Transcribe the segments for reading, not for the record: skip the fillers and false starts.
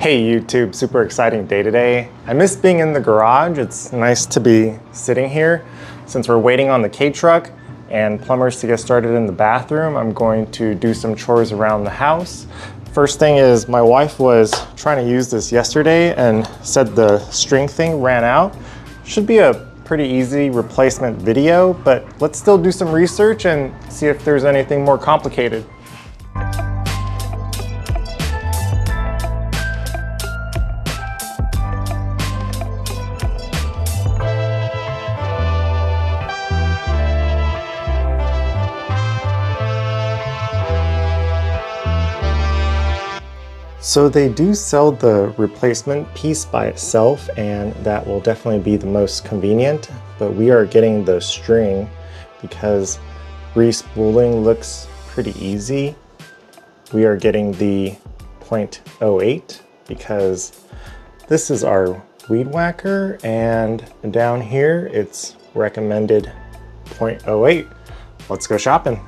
Hey YouTube, super exciting day today. I miss being in the garage. It's nice to be sitting here. Since we're waiting on the K-truck and plumbers to get started in the bathroom, I'm going to do some chores around the house. First thing is my wife was trying to use this yesterday and said the string thing ran out. Should be a pretty easy replacement video, but let's still do some research and see if there's anything more complicated. So they do sell the replacement piece by itself, and that will definitely be the most convenient, but we are getting the string because re-spooling looks pretty easy. We are getting the 0.08 because this is our weed whacker, and down here it's recommended 0.08. Let's go shopping.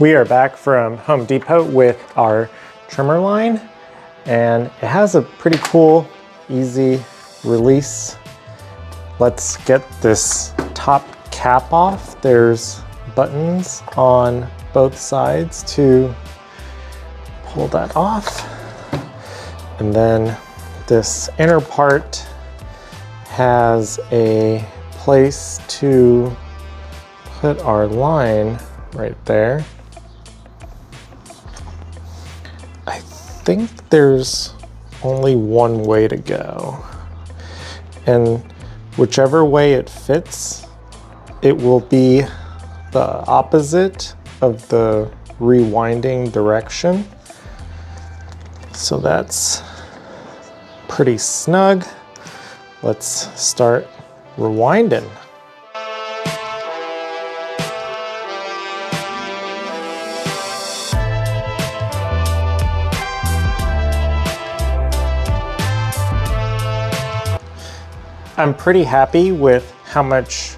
We are back from Home Depot with our trimmer line, and it has a pretty cool, easy release. Let's get this top cap off. There's buttons on both sides to pull that off. And then this inner part has a place to put our line right there. I think there's only one way to go, and whichever way it fits, it will be the opposite of the rewinding direction. So that's pretty snug. Let's start rewinding. I'm pretty happy with how much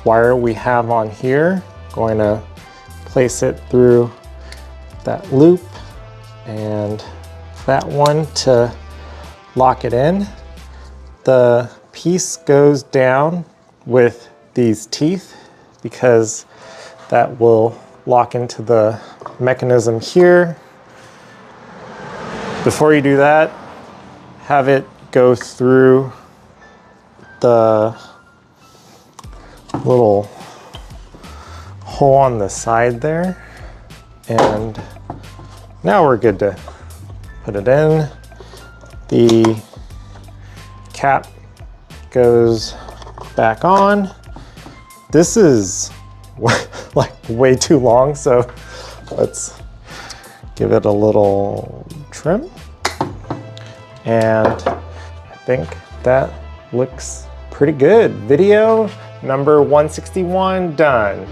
wire we have on here. Going to place it through that loop and that one to lock it in. The piece goes down with these teeth because that will lock into the mechanism here. Before you do that, have it go through the little hole on the side there, and now we're good to put it in. The cap goes back on. This is like way too long, so let's give it a little trim, and I think that looks pretty good. Video number 161 done.